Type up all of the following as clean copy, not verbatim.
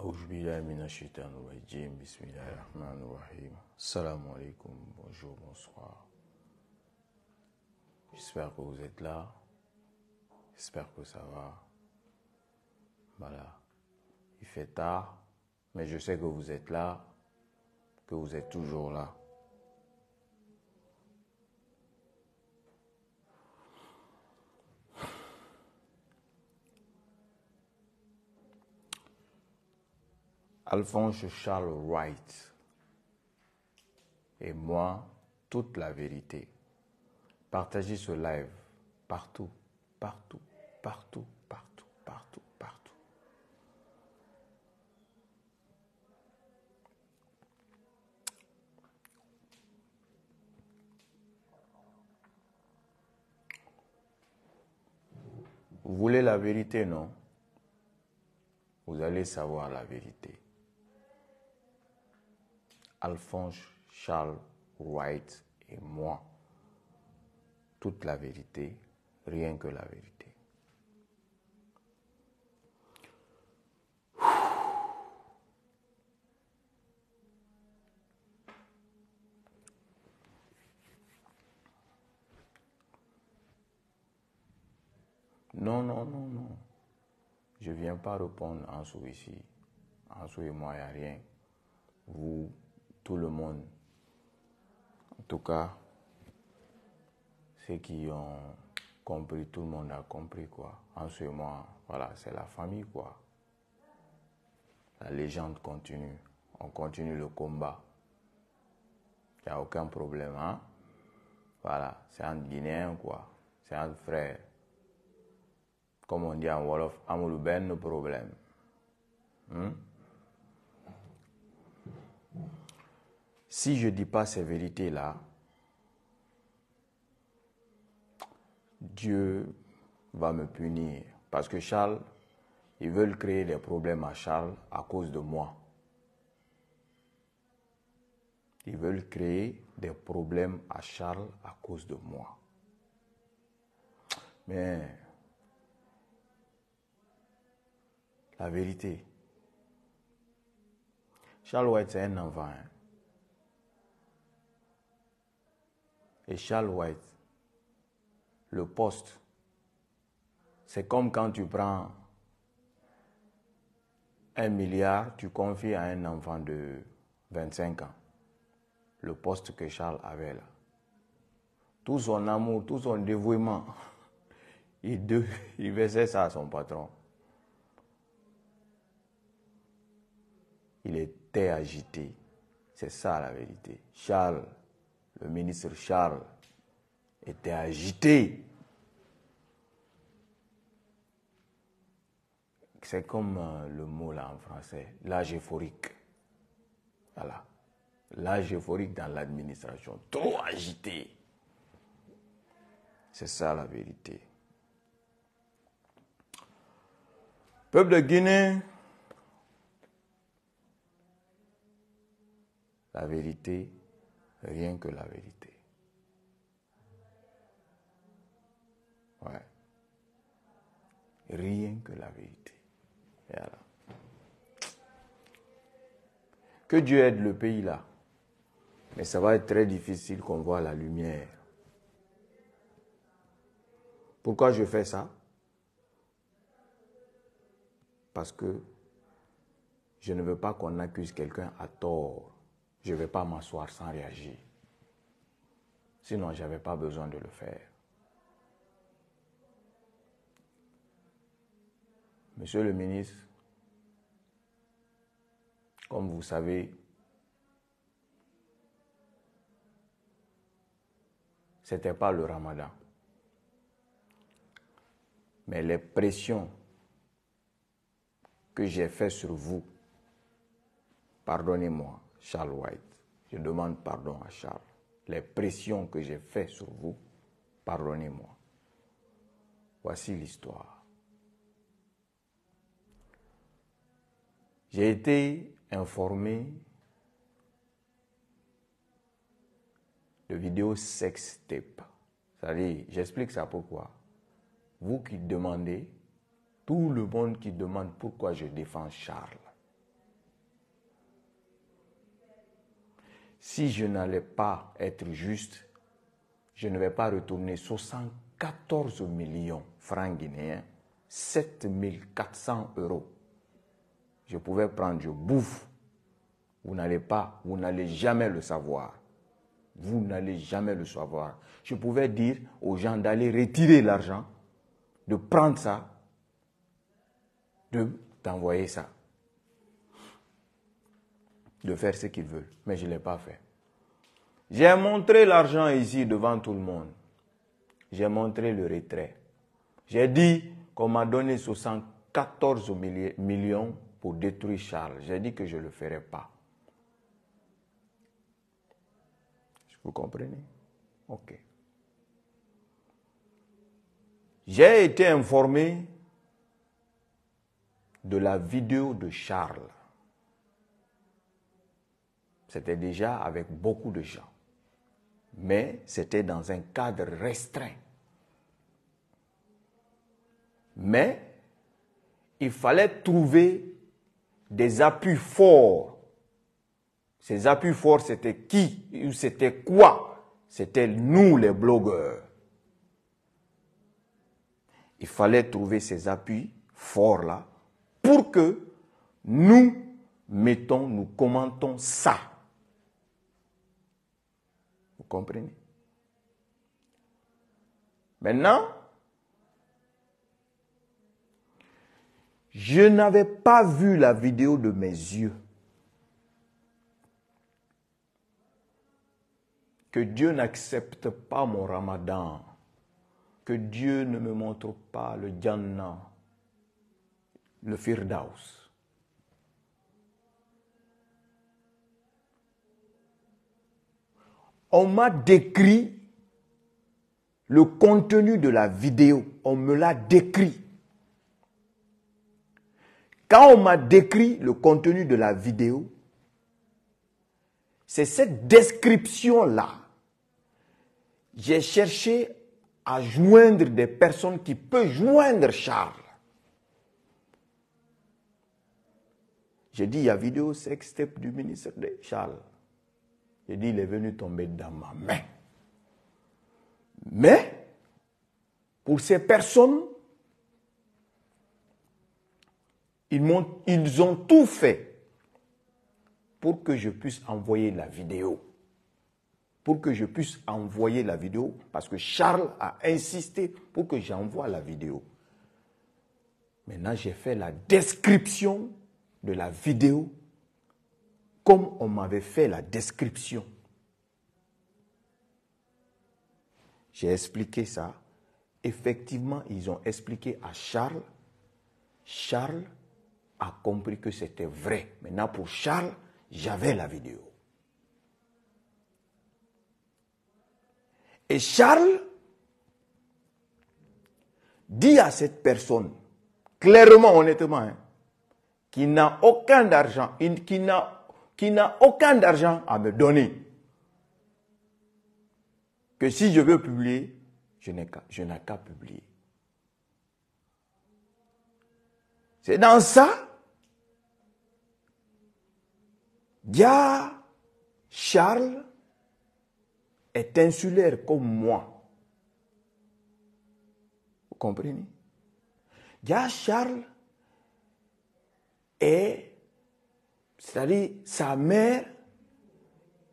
A'oudhu billahi minash shaitanir rajim. Bismillahir rahmanir rahim. Assalamu alaikum. Bonjour, bonsoir. J'espère que vous êtes là. J'espère que ça va. Voilà. Il fait tard, mais je sais que vous êtes là, que vous êtes toujours là. Alphonse Charles Wright et moi, toute la vérité. Partagez ce live partout, partout, partout, partout, partout, partout. Vous voulez la vérité, non? Vous allez savoir la vérité. Alphonse Charles Wright et moi. Toute la vérité, rien que la vérité. Non, non, non, non. Je ne viens pas répondre en sous ici. En sous et moi, il n'y a rien. Vous, tout le monde, en tout cas, ceux qui ont compris, tout le monde a compris, quoi. En sous et moi, voilà, c'est la famille, quoi. La légende continue. On continue le combat. Il n'y a aucun problème, hein. Voilà, c'est un Guinéen, quoi. C'est un frère. Comme on dit en Wolof, amul ben problème. Si je ne dis pas ces vérités-là, Dieu va me punir. Parce que Charles, ils veulent créer des problèmes à Charles à cause de moi. Ils veulent créer des problèmes à Charles à cause de moi. Mais la vérité, Charles Wright, c'est un enfant. Hein? Et Charles Wright, le poste, c'est comme quand tu prends 1 milliard, tu confies à un enfant de 25 ans. Le poste que Charles avait là. Tout son amour, tout son dévouement, il versait ça à son patron. Il était agité. C'est ça la vérité. Charles, le ministre Charles, était agité. C'est comme le mot là en français, l'âge euphorique. Voilà. L'âge euphorique dans l'administration. Trop agité. C'est ça la vérité. Peuple de Guinée, la vérité, rien que la vérité. Ouais. Rien que la vérité. Voilà. Que Dieu aide le pays là. Mais ça va être très difficile qu'on voit la lumière. Pourquoi je fais ça? Parce que je ne veux pas qu'on accuse quelqu'un à tort. Je ne vais pas m'asseoir sans réagir. Sinon, je n'avais pas besoin de le faire. Monsieur le ministre, comme vous savez, ce n'était pas le Ramadan. Mais les pressions que j'ai faites sur vous, pardonnez-moi, Charles Wright, je demande pardon à Charles. Les pressions que j'ai faites sur vous, pardonnez-moi. Voici l'histoire. J'ai été informé de vidéos sextape. C'est-à-dire, j'explique ça pourquoi. Vous qui demandez, tout le monde qui demande pourquoi je défends Charles. si je n'allais pas être juste, je ne vais pas retourner 74 millions francs guinéens, 7 400 euros. Je pouvais prendre, je bouffe. Vous n'allez jamais le savoir. Vous n'allez jamais le savoir. Je pouvais dire aux gens d'aller retirer l'argent, de prendre ça, d'envoyer ça, de faire ce qu'ils veulent. Mais je ne l'ai pas fait. J'ai montré l'argent ici devant tout le monde. J'ai montré le retrait. J'ai dit qu'on m'a donné 74 millions pour détruire Charles. J'ai dit que je ne le ferai pas. Vous comprenez? Ok. J'ai été informé de la vidéo de Charles. C'était déjà avec beaucoup de gens. Mais c'était dans un cadre restreint. Mais il fallait trouver des appuis forts. Ces appuis forts, c'était qui ou c'était quoi? C'était nous, les blogueurs. Il fallait trouver ces appuis forts-là pour que nous mettons, nous commentons ça. Vous comprenez? Maintenant, je n'avais pas vu la vidéo de mes yeux. Que Dieu n'accepte pas mon ramadan. Que Dieu ne me montre pas le Jannah, le Firdaus. On m'a décrit le contenu de la vidéo. On me l'a décrit. Quand on m'a décrit le contenu de la vidéo, c'est cette description-là. J'ai cherché à joindre des personnes qui peuvent joindre Charles. J'ai dit, il y a vidéo sextape du ministre de Charles. J'ai dit, il est venu tomber dans ma main. Mais, pour ces personnes, ils ont tout fait pour que je puisse envoyer la vidéo. Pour que je puisse envoyer la vidéo, parce que Charles a insisté pour que j'envoie la vidéo. Maintenant, j'ai fait la description de la vidéo comme on m'avait fait la description. J'ai expliqué ça. Effectivement, ils ont expliqué à Charles. Charles a compris que c'était vrai. Maintenant, pour Charles, j'avais la vidéo. Et Charles dit à cette personne, clairement, honnêtement, qui n'a aucun d'argent, qui n'a aucun d'argent à me donner, que si je veux publier, je n'ai qu'à publier. C'est dans ça, Dia Charles est insulaire comme moi. Vous comprenez? Dia Charles c'est-à-dire sa mère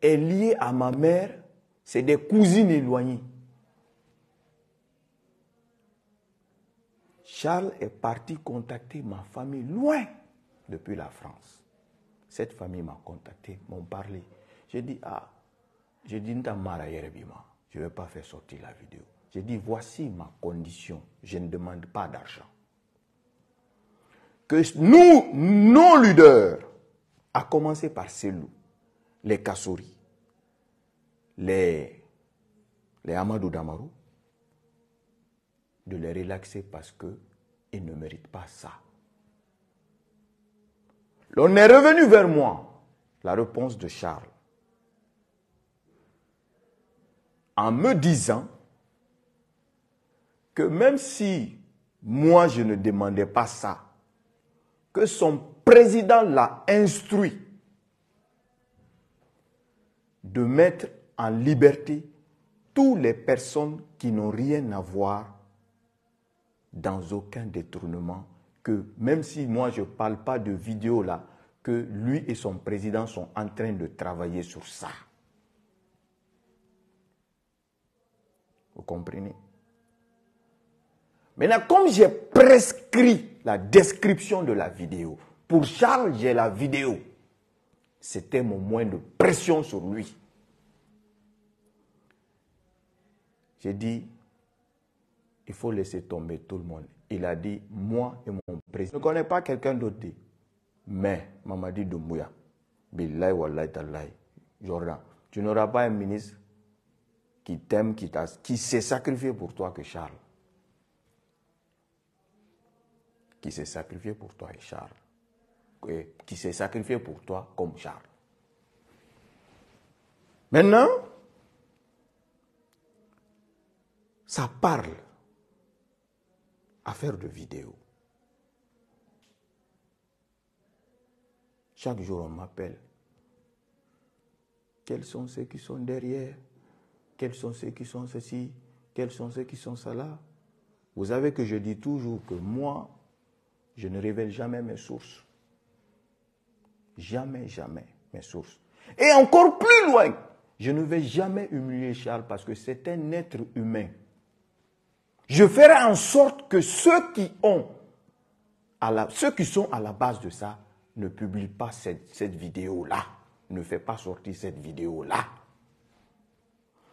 est liée à ma mère, c'est des cousines éloignées. Charles est parti contacter ma famille loin depuis la France. Cette famille m'a contacté, m'ont parlé. J'ai dit, je ne vais pas faire sortir la vidéo. J'ai dit, voici ma condition, je ne demande pas d'argent. Que nous, nos leaders, à commencer par Selou, les Kassouri, les Amadou Damarou, de les relaxer parce qu'ils ne méritent pas ça. On est revenu vers moi, la réponse de Charles, en me disant que même si moi je ne demandais pas ça, que son président l'a instruit de mettre en liberté toutes les personnes qui n'ont rien à voir dans aucun détournement, que même si moi je ne parle pas de vidéo là, que lui et son président sont en train de travailler sur ça. Vous comprenez? Maintenant, comme j'ai prescrit la description de la vidéo, pour Charles, j'ai la vidéo. C'était mon moyen de pression sur lui. J'ai dit, il faut laisser tomber tout le monde. Il a dit, moi et mon président. Je ne connais pas quelqu'un d'autre dit. Mais, Mamadi Doumbouya, Billahi Wallahi Tallahi, Jordan, tu n'auras pas un ministre qui t'aime, qui s'est sacrifié pour toi que Charles. Qui s'est sacrifié pour toi et Charles. Qui s'est sacrifié pour toi comme Charles. Maintenant, ça parle affaire de vidéo. Chaque jour, on m'appelle. Quels sont ceux qui sont derrière? Quels sont ceux qui sont ceci? Quels sont ceux qui sont cela? Vous savez que je dis toujours que moi, je ne révèle jamais mes sources. Jamais, jamais mes sources. Et encore plus loin, je ne vais jamais humilier Charles parce que c'est un être humain. Je ferai en sorte que ceux qui sont à la base de ça ne publient pas cette vidéo-là. Ne fait pas sortir cette vidéo-là.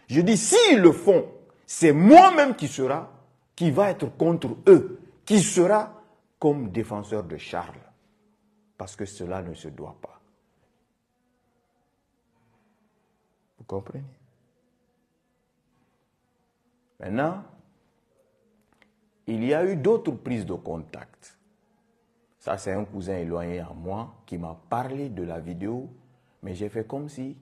Je dis, s'ils le font, c'est moi-même qui va être contre eux, qui sera comme défenseur de Charles. Parce que cela ne se doit pas. Vous comprenez? Maintenant, il y a eu d'autres prises de contact. Ça, c'est un cousin éloigné à moi qui m'a parlé de la vidéo, mais j'ai fait comme si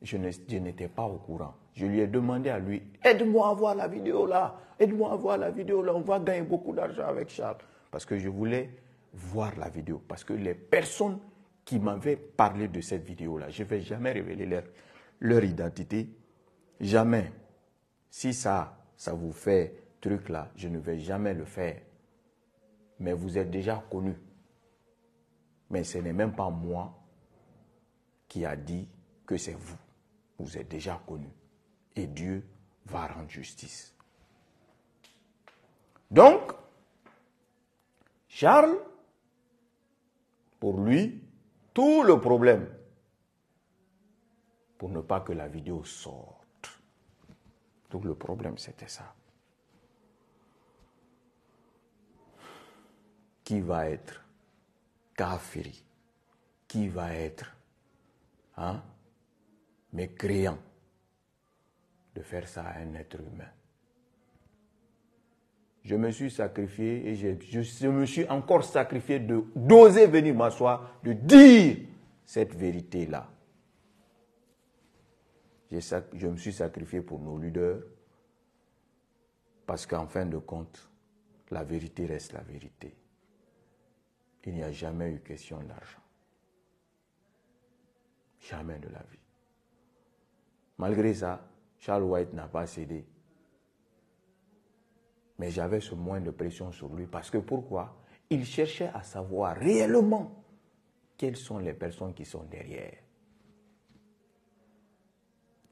je n'étais pas au courant. Je lui ai demandé à lui, aide-moi à voir la vidéo là, aide-moi à voir la vidéo là, on va gagner beaucoup d'argent avec Charles. Parce que je voulais voir la vidéo. Parce que les personnes qui m'avaient parlé de cette vidéo-là, je ne vais jamais révéler leur identité. Jamais. Si ça vous fait truc là, je ne vais jamais le faire. Mais vous êtes déjà connus. Mais ce n'est même pas moi qui a dit que c'est vous. Vous êtes déjà connus. Et Dieu va rendre justice. Donc, Charles, pour lui, tout le problème, pour ne pas que la vidéo sorte, tout le problème c'était ça. Qui va être kafiri? Qui va être mécréant de faire ça à un être humain? Je me suis sacrifié et je me suis encore sacrifié d'oser venir m'asseoir, de dire cette vérité-là. Je me suis sacrifié pour nos leaders parce qu'en fin de compte, la vérité reste la vérité. Il n'y a jamais eu question d'argent. Jamais de la vie. Malgré ça, Charles White n'a pas cédé. Mais j'avais ce moyen de pression sur lui parce que pourquoi? Il cherchait à savoir réellement quelles sont les personnes qui sont derrière.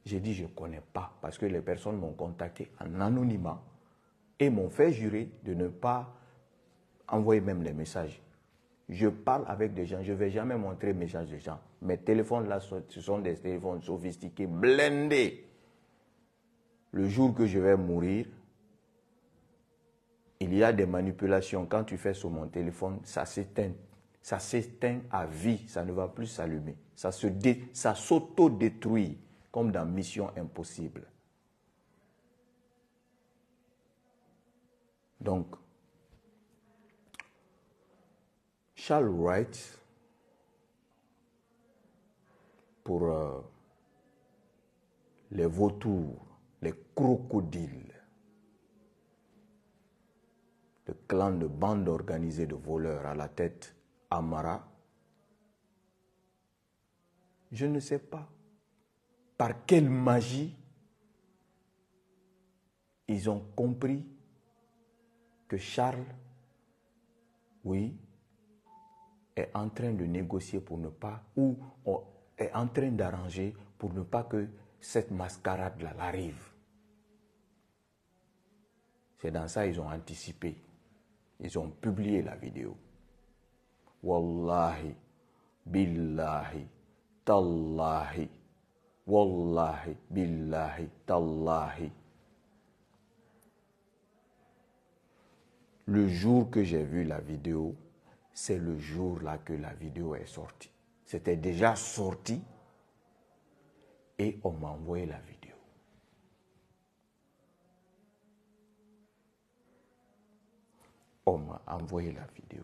J'ai dit je ne connais pas parce que les personnes m'ont contacté en anonymat et m'ont fait jurer de ne pas envoyer même les messages. Je parle avec des gens, je ne vais jamais montrer les messages des gens. Mes téléphones là, ce sont des téléphones sophistiqués, blindés. Le jour que je vais mourir, il y a des manipulations. Quand tu fais sur mon téléphone, ça s'éteint. Ça s'éteint à vie, ça ne va plus s'allumer. Ça s'auto-détruit, comme dans Mission Impossible. Donc, Charles Wright, pour les vautours, les crocodiles, le clan de bande organisée de voleurs à la tête Amara, je ne sais pas par quelle magie ils ont compris que Charles, oui, est en train de négocier pour ne pas, ou est en train d'arranger pour ne pas que cette mascarade-là arrive. C'est dans ça qu'ils ont anticipé. Ils ont publié la vidéo. Wallahi, billahi, tallahi, wallahi, billahi, tallahi. Le jour que j'ai vu la vidéo, c'est le jour-là que la vidéo est sortie. C'était déjà sorti et on m'a envoyé la vidéo. On m'a envoyé la vidéo.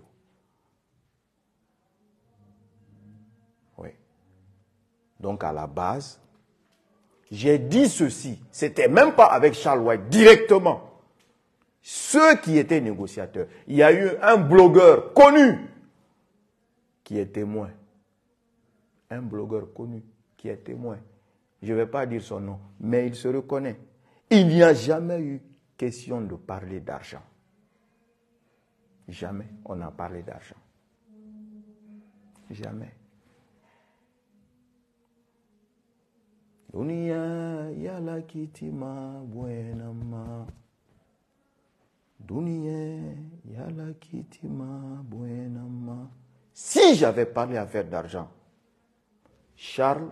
Oui. Donc à la base, j'ai dit ceci. C'était même pas avec Charles White, directement. Ceux qui étaient négociateurs. Il y a eu un blogueur connu qui est témoin. Un blogueur connu qui est témoin. Je ne vais pas dire son nom, mais il se reconnaît. Il n'y a jamais eu question de parler d'argent. Jamais on a parlé d'argent. Jamais. Dunia yala kitima buenama. Dunia yala kitima buenama. Si j'avais parlé affaire d'argent, Charles,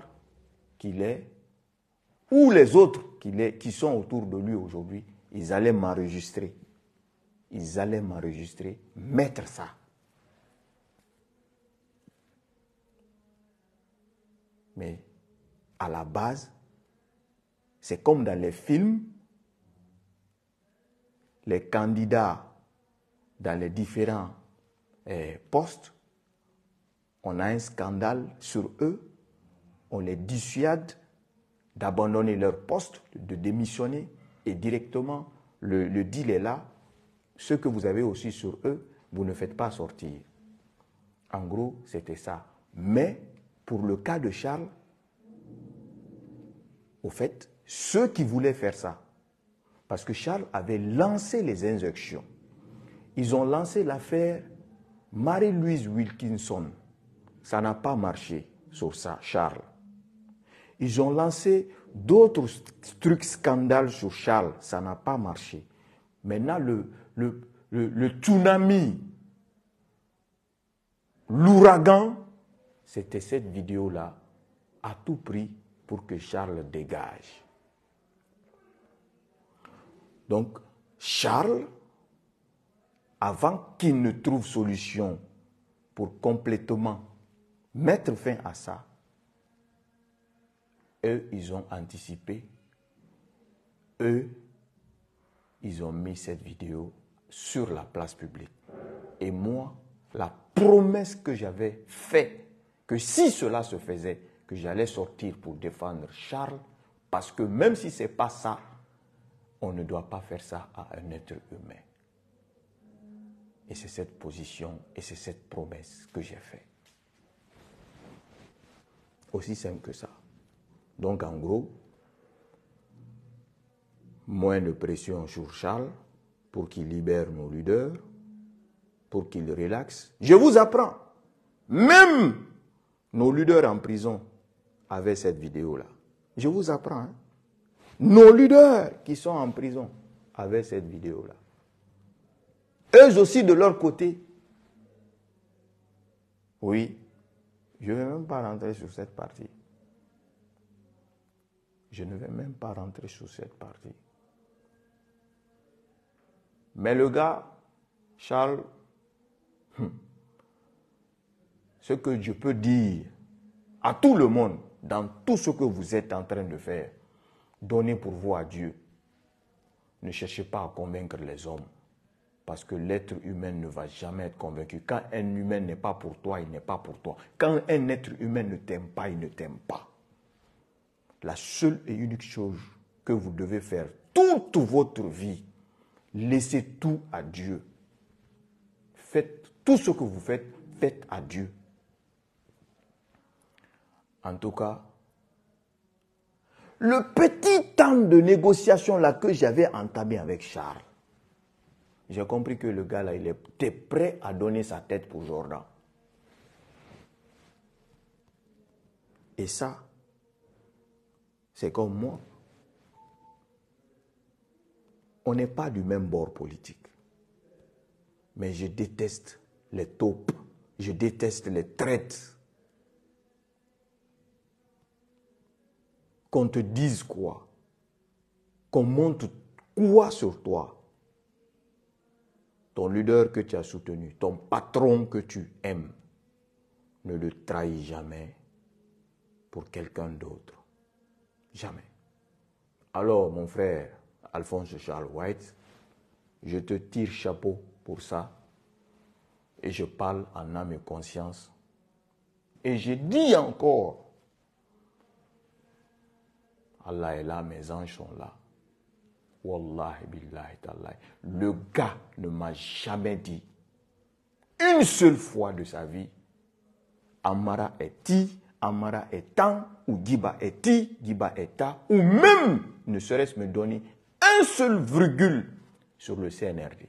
qu'il est, ou les autres qui sont autour de lui aujourd'hui, ils allaient m'enregistrer. Ils allaient m'enregistrer, mettre ça. Mais à la base, c'est comme dans les films, les candidats dans les différents postes, on a un scandale sur eux, on les dissuade d'abandonner leur poste, de démissionner, et directement, le deal est là. Ce que vous avez aussi sur eux, vous ne faites pas sortir. En gros, c'était ça. Mais, pour le cas de Charles, au fait, ceux qui voulaient faire ça, parce que Charles avait lancé les injections, ils ont lancé l'affaire Marie-Louise Wilkinson. Ça n'a pas marché sur ça, Charles. Ils ont lancé d'autres trucs scandales sur Charles. Ça n'a pas marché. Maintenant, le tsunami, l'ouragan, c'était cette vidéo-là, à tout prix, pour que Charles dégage. Donc, Charles, avant qu'il ne trouve solution pour complètement mettre fin à ça, eux, ils ont anticipé. Eux, ils ont mis cette vidéo sur la place publique. Et moi, la promesse que j'avais faite, que si cela se faisait, que j'allais sortir pour défendre Charles, parce que même si ce n'est pas ça, on ne doit pas faire ça à un être humain. Et c'est cette position et c'est cette promesse que j'ai faite. Aussi simple que ça. Donc en gros, moins de pression sur Charles pour qu'il libère nos leaders, pour qu'il relaxe. Je vous apprends, même nos leaders en prison avaient cette vidéo-là. Je vous apprends. Hein? Nos leaders qui sont en prison avaient cette vidéo-là. Eux aussi de leur côté. Oui, je ne vais même pas rentrer sur cette partie. Je ne vais même pas rentrer sur cette partie. Mais le gars, Charles, ce que je peux dire à tout le monde, dans tout ce que vous êtes en train de faire, donnez pour vous à Dieu. Ne cherchez pas à convaincre les hommes. Parce que l'être humain ne va jamais être convaincu. Quand un humain n'est pas pour toi, il n'est pas pour toi. Quand un être humain ne t'aime pas, il ne t'aime pas. La seule et unique chose que vous devez faire toute votre vie, laissez tout à Dieu. Faites tout ce que vous faites, faites à Dieu. En tout cas, le petit temps de négociation là que j'avais entamé avec Charles, j'ai compris que le gars là, il était prêt à donner sa tête pour Jordan. Et ça, c'est comme moi. On n'est pas du même bord politique. Mais je déteste les taupes. Je déteste les traites. Qu'on te dise quoi? Qu'on monte quoi sur toi? Ton leader que tu as soutenu, ton patron que tu aimes, ne le trahis jamais pour quelqu'un d'autre. Jamais. Alors, mon frère Alphonse Charles White, je te tire chapeau pour ça. Et je parle en âme et conscience. Et je dis encore, Allah est là, mes anges sont là. Wallahi billahi tallahi. Le gars ne m'a jamais dit une seule fois de sa vie, Amara est ti, Amara est tant, ou Giba est ti, Giba est ta, ou même ne serait-ce me donner un seul virgule sur le CNRD.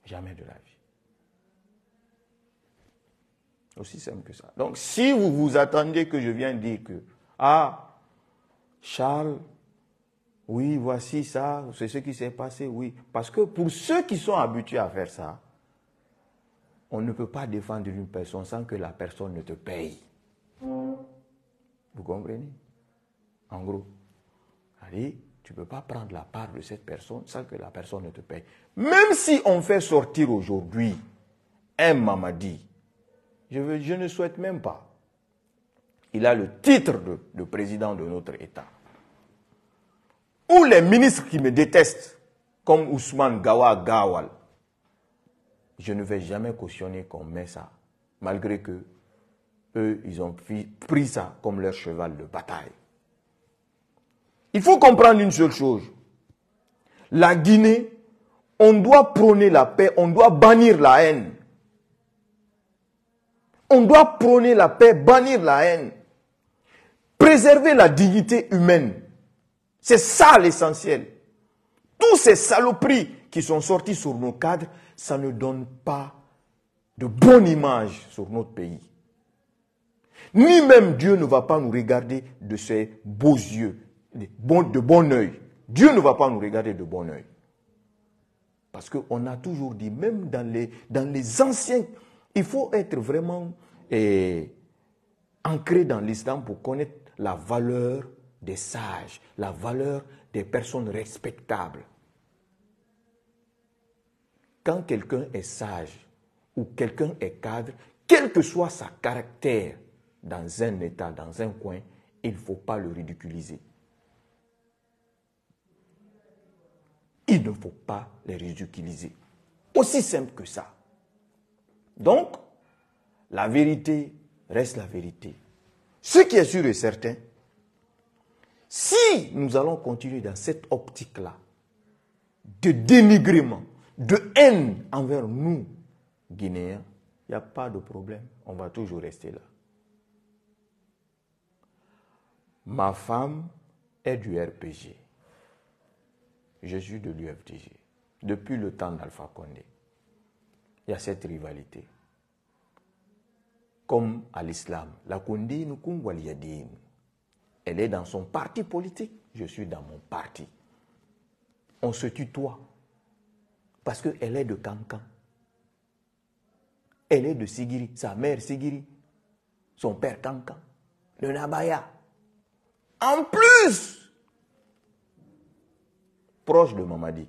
Jamais de la vie. Aussi simple que ça. Donc, si vous vous attendez que je vienne dire que, ah, Charles, oui, voici ça, c'est ce qui s'est passé, oui. Parce que pour ceux qui sont habitués à faire ça, on ne peut pas défendre une personne sans que la personne ne te paye. Vous comprenez? En gros, allez, tu ne peux pas prendre la part de cette personne sans que la personne ne te paye. Même si on fait sortir aujourd'hui un Mamadi, je ne souhaite même pas. Il a le titre de président de notre État. Ou les ministres qui me détestent, comme Ousmane Gawal, je ne vais jamais cautionner qu'on met ça, malgré que eux, ils ont pris ça comme leur cheval de bataille. Il faut comprendre une seule chose. La Guinée, on doit prôner la paix, on doit bannir la haine. On doit prôner la paix, bannir la haine. Préserver la dignité humaine. C'est ça l'essentiel. Tous ces saloperies qui sont sorties sur nos cadres, ça ne donne pas de bonne image sur notre pays. Ni même Dieu ne va pas nous regarder de ses beaux yeux, de bon œil. Dieu ne va pas nous regarder de bon œil. Parce qu'on a toujours dit, même dans les anciens, il faut être vraiment ancré dans l'islam pour connaître la valeur des sages, la valeur des personnes respectables. Quand quelqu'un est sage ou quelqu'un est cadre, quel que soit sa caractère dans un état, dans un coin, il ne faut pas le ridiculiser. Il ne faut pas les ridiculiser. Aussi simple que ça. Donc, la vérité reste la vérité. Ce qui est sûr et certain, si nous allons continuer dans cette optique-là, de dénigrement, de haine envers nous, Guinéens, il n'y a pas de problème. On va toujours rester là. Ma femme est du RPG. Je suis de l'UFDG. Depuis le temps d'Alpha Condé, il y a cette rivalité. Comme à l'islam, la Condé nous Waliyadin. Elle est dans son parti politique, je suis dans mon parti. On se tutoie parce qu'elle est de Kankan. Elle est de Sigiri, sa mère Sigiri, son père Kankan, de Nabaya. En plus, proche de Mamadi.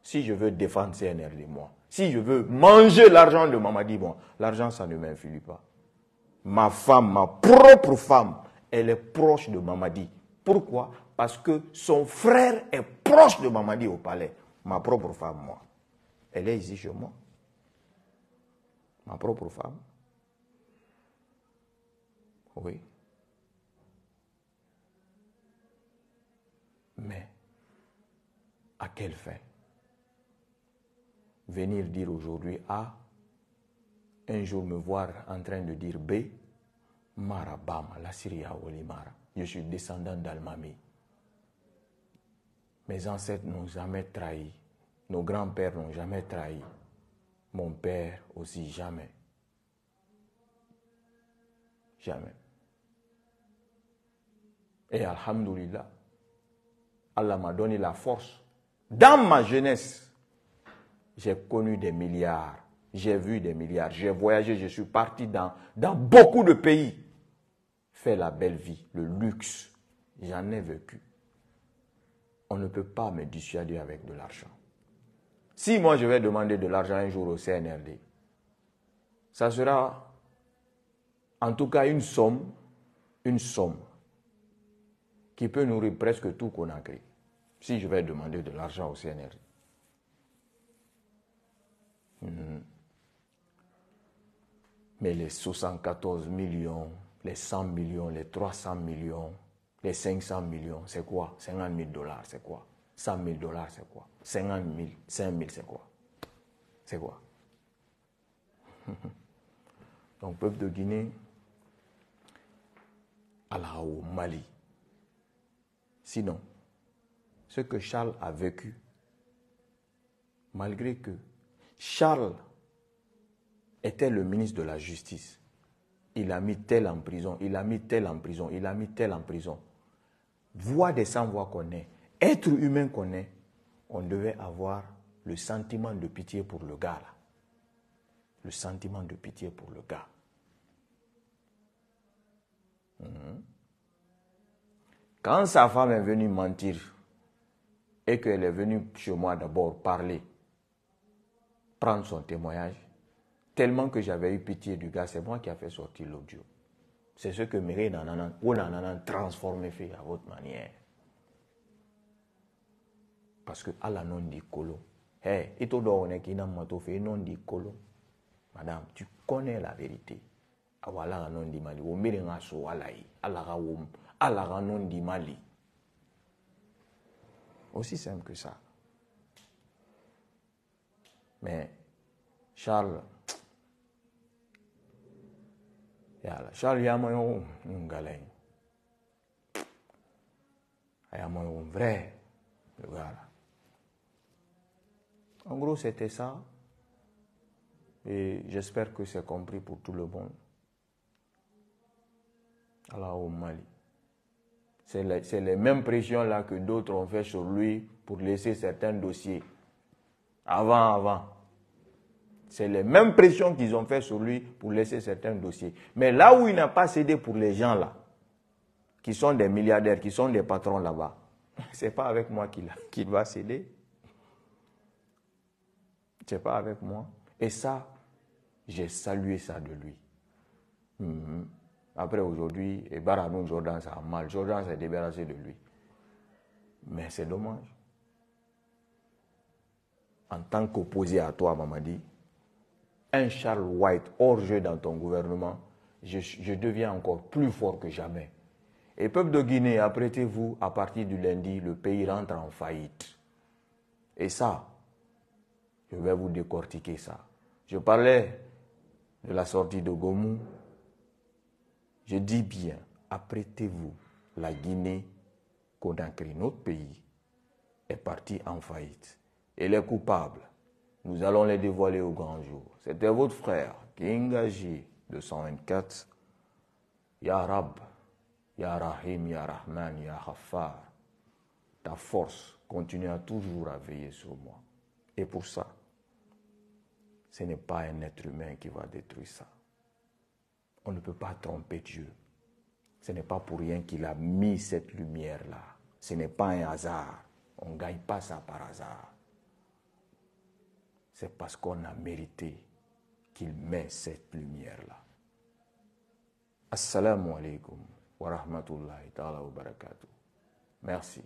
Si je veux défendre CNRD, moi, si je veux manger l'argent de Mamadi, moi, l'argent, ça ne m'influe pas. Ma femme, ma propre femme, elle est proche de Mamadi. Pourquoi? Parce que son frère est proche de Mamadi au palais. Ma propre femme, moi. Elle est ici chez moi. Ma propre femme. Oui. Mais, à quelle fin? Venir dire aujourd'hui A, un jour me voir en train de dire B, Mara Bama, la Syria Wali Mara. Je suis descendant d'Almami. Mes ancêtres n'ont jamais trahi. Nos grands-pères n'ont jamais trahi. Mon père aussi, jamais. Jamais. Et alhamdoulilah, Allah m'a donné la force. Dans ma jeunesse, j'ai connu des milliards. J'ai vu des milliards. J'ai voyagé, je suis parti dans beaucoup de pays. Faire la belle vie, le luxe. J'en ai vécu. On ne peut pas me dissuader avec de l'argent. Si moi je vais demander de l'argent un jour au CNRD, ça sera en tout cas une somme qui peut nourrir presque tout Conakry. Si je vais demander de l'argent au CNRD. Mais les 74 millions, les 100 millions, les 300 millions, les 500 millions, c'est quoi? 50 000 $, c'est quoi? 100 000 $, c'est quoi? 50 000, 5 000, c'est quoi? C'est quoi? Donc, peuple de Guinée, Allah au Mali. Sinon, ce que Charles a vécu, malgré que Charles était le ministre de la Justice, il a mis tel en prison, il a mis tel en prison, il a mis tel en prison. Voix des sans-voix qu'on est, être humain qu'on est, on devait avoir le sentiment de pitié pour le gars là. Le sentiment de pitié pour le gars. Quand sa femme est venue mentir et qu'elle est venue chez moi d'abord parler, prendre son témoignage, tellement que j'avais eu pitié du gars, c'est moi qui ai fait sortir l'audio. C'est ce que Méré Nananan, ou Nananan transformé fait à votre manière. Parce que Allah non dit colo. Hey, et tout on est qui n'a pas fait non dit colo. Madame, tu connais la vérité. Awala non dit mali. Ou méré ngaso alai. Allah non dit mali. Aussi simple que ça. Mais Charles, Charles Yamoyo, un galin. Yamoyo, vrai, le gars là. En gros, c'était ça. Et j'espère que c'est compris pour tout le monde. Allah au Mali. C'est les mêmes pressions là que d'autres ont fait sur lui pour laisser certains dossiers. Avant. C'est les mêmes pressions qu'ils ont fait sur lui pour laisser certains dossiers. Mais là où il n'a pas cédé pour les gens là, qui sont des milliardaires, qui sont des patrons là-bas, c'est pas avec moi qu'il va céder. C'est pas avec moi. Et ça, j'ai salué ça de lui. Après aujourd'hui, et Baranou Jordan, ça a mal. Jordan s'est débarrassé de lui. Mais c'est dommage. En tant qu'opposé à toi, Mamadi, un Charles White hors jeu dans ton gouvernement, je deviens encore plus fort que jamais. Et peuple de Guinée, apprêtez-vous, à partir du lundi, le pays rentre en faillite. Et ça, je vais vous décortiquer ça. Je parlais de la sortie de Gomou. Je dis bien, apprêtez-vous, la Guinée-Conakry, notre pays, est partie en faillite. Et les coupables, nous allons les dévoiler au grand jour. C'était votre frère, Kingaji, 224. Ya Rab, Ya Rahim, Ya Rahman, Ya Ghaffar. Ta force continue à toujours à veiller sur moi. Et pour ça, ce n'est pas un être humain qui va détruire ça. On ne peut pas tromper Dieu. Ce n'est pas pour rien qu'il a mis cette lumière-là. Ce n'est pas un hasard. On ne gagne pas ça par hasard. C'est parce qu'on a mérité qu'il met cette lumière-là. Assalamu alaikum wa rahmatullahi ta'ala wa barakatuh. Merci.